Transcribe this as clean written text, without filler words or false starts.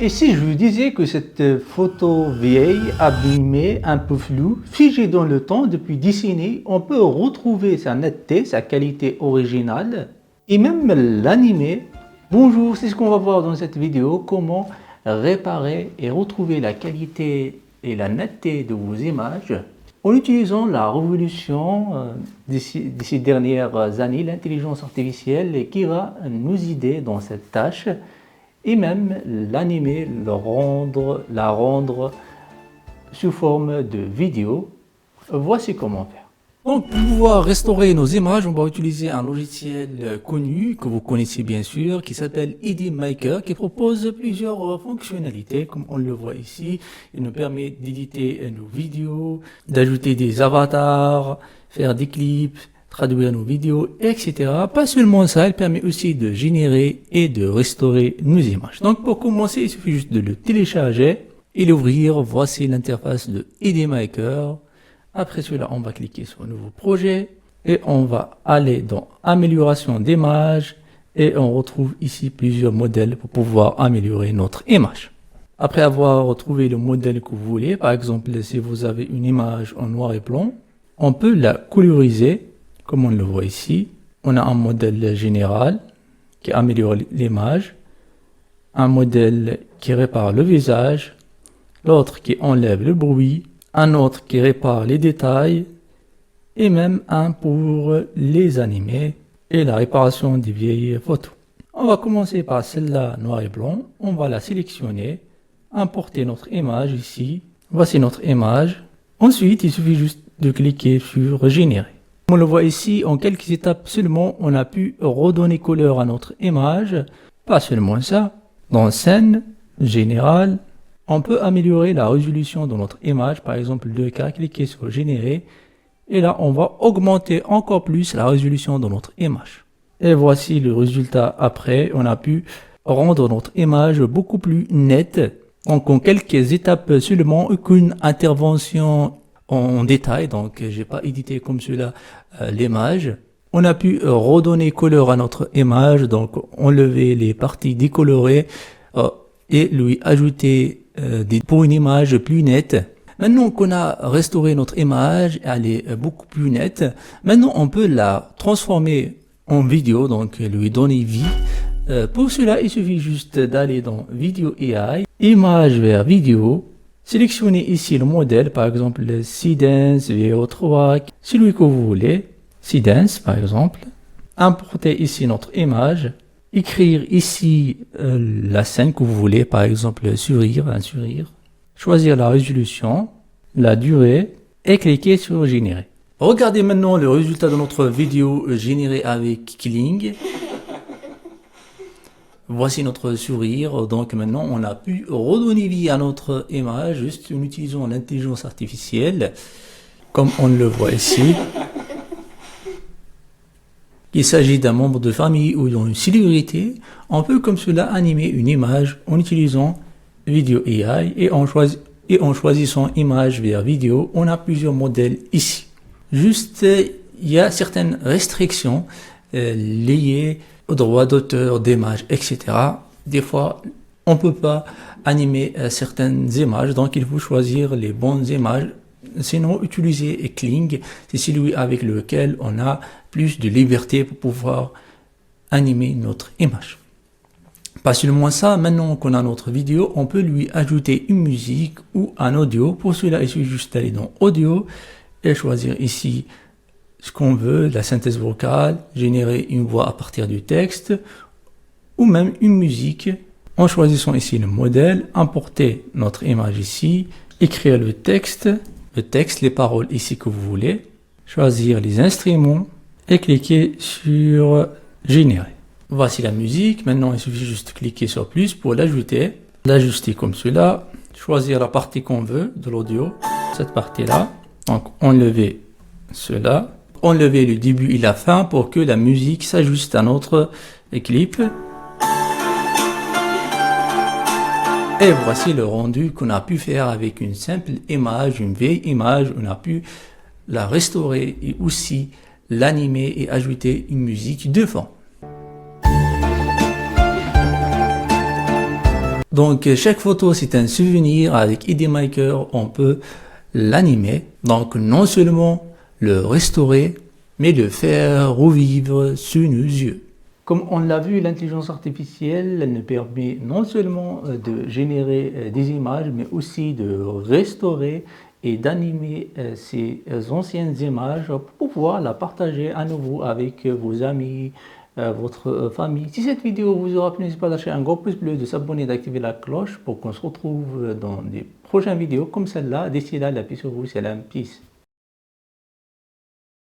Et si je vous disais que cette photo vieille, abîmée, un peu floue, figée dans le temps depuis des décennies, on peut retrouver sa netteté, sa qualité originale et même l'animer. Bonjour, c'est ce qu'on va voir dans cette vidéo, comment réparer et retrouver la qualité et la netteté de vos images en utilisant la révolution de ces dernières années, l'intelligence artificielle qui va nous aider dans cette tâche et même l'animer, la rendre sous forme de vidéo. Voici comment faire. Donc, pour pouvoir restaurer nos images, on va utiliser un logiciel connu, que vous connaissez bien sûr, qui s'appelle ID Maker, qui propose plusieurs fonctionnalités, comme on le voit ici. Il nous permet d'éditer nos vidéos, d'ajouter des avatars, faire des clips, traduire nos vidéos, etc. Pas seulement ça, il permet aussi de générer et de restaurer nos images. Donc, pour commencer, il suffit juste de le télécharger et l'ouvrir. Voici l'interface de ID Maker. Après cela, on va cliquer sur Nouveau projet et on va aller dans Amélioration d'image et on retrouve ici plusieurs modèles pour pouvoir améliorer notre image. Après avoir trouvé le modèle que vous voulez, par exemple, si vous avez une image en noir et blanc, on peut la coloriser comme on le voit ici. On a un modèle général qui améliore l'image, un modèle qui répare le visage, l'autre qui enlève le bruit, un autre qui répare les détails et même un pour les animer et la réparation des vieilles photos. On va commencer par celle-là noir et blanc. On va la sélectionner, importer notre image ici. Voici notre image. Ensuite, il suffit juste de cliquer sur Générer. Comme on le voit ici, en quelques étapes seulement, on a pu redonner couleur à notre image. Pas seulement ça, dans Scène, Général, on peut améliorer la résolution de notre image, par exemple 2K, cliquez sur Générer, et là on va augmenter encore plus la résolution de notre image. Et voici le résultat après, on a pu rendre notre image beaucoup plus nette, donc en quelques étapes seulement, aucune intervention en détail, donc j'ai pas édité comme cela l'image. On a pu redonner couleur à notre image, donc enlever les parties décolorées et lui ajouter pour une image plus nette. Maintenant qu'on a restauré notre image, elle est beaucoup plus nette. Maintenant, on peut la transformer en vidéo, donc lui donner vie. Pour cela, il suffit juste d'aller dans Vidéo AI, Image vers vidéo, sélectionner ici le modèle, par exemple le Seedance VO3, celui que vous voulez, Seedance par exemple. Importer ici notre image. Écrire ici la scène que vous voulez, par exemple un sourire, choisir la résolution, la durée et cliquer sur Générer. Regardez maintenant le résultat de notre vidéo générée avec Kling. Voici notre sourire, donc maintenant on a pu redonner vie à notre image juste en utilisant l'intelligence artificielle, comme on le voit ici. Qu'il s'agit d'un membre de famille ou d'une célébrité, on peut comme cela animer une image en utilisant Vidéo AI et en choisissant image vers vidéo, on a plusieurs modèles ici. Juste, il y a certaines restrictions liées aux droits d'auteur, d'image, etc. Des fois, on peut pas animer certaines images, donc il faut choisir les bonnes images. Sinon, utiliser Kling, c'est celui avec lequel on a plus de liberté pour pouvoir animer notre image. Pas seulement ça, maintenant qu'on a notre vidéo, on peut lui ajouter une musique ou un audio. Pour cela, il suffit juste d'aller dans Audio et choisir ici ce qu'on veut, la synthèse vocale, générer une voix à partir du texte ou même une musique. En choisissant ici le modèle, importer notre image ici, écrire le texte, les paroles ici que vous voulez, choisir les instruments et cliquer sur Générer. Voici la musique. Maintenant, il suffit juste de cliquer sur plus pour l'ajouter, l'ajuster comme cela, choisir la partie qu'on veut de l'audio, cette partie-là. Donc, enlever cela, enlever le début et la fin pour que la musique s'ajuste à notre clip. Et voici le rendu qu'on a pu faire avec une simple image, une vieille image. On a pu la restaurer et aussi l'animer et ajouter une musique de fond. Donc chaque photo c'est un souvenir. Avec ID Maker on peut l'animer, donc non seulement le restaurer, mais le faire revivre sous nos yeux. Comme on l'a vu, l'intelligence artificielle elle nous permet non seulement de générer des images, mais aussi de restaurer et d'animer ces anciennes images pour pouvoir la partager à nouveau avec vos amis, votre famille. Si cette vidéo vous aura plu, n'hésitez pas à lâcher un gros pouce bleu, de s'abonner et d'activer la cloche pour qu'on se retrouve dans des prochaines vidéos comme celle-là. D'ici là, la paix sur vous, salam, peace.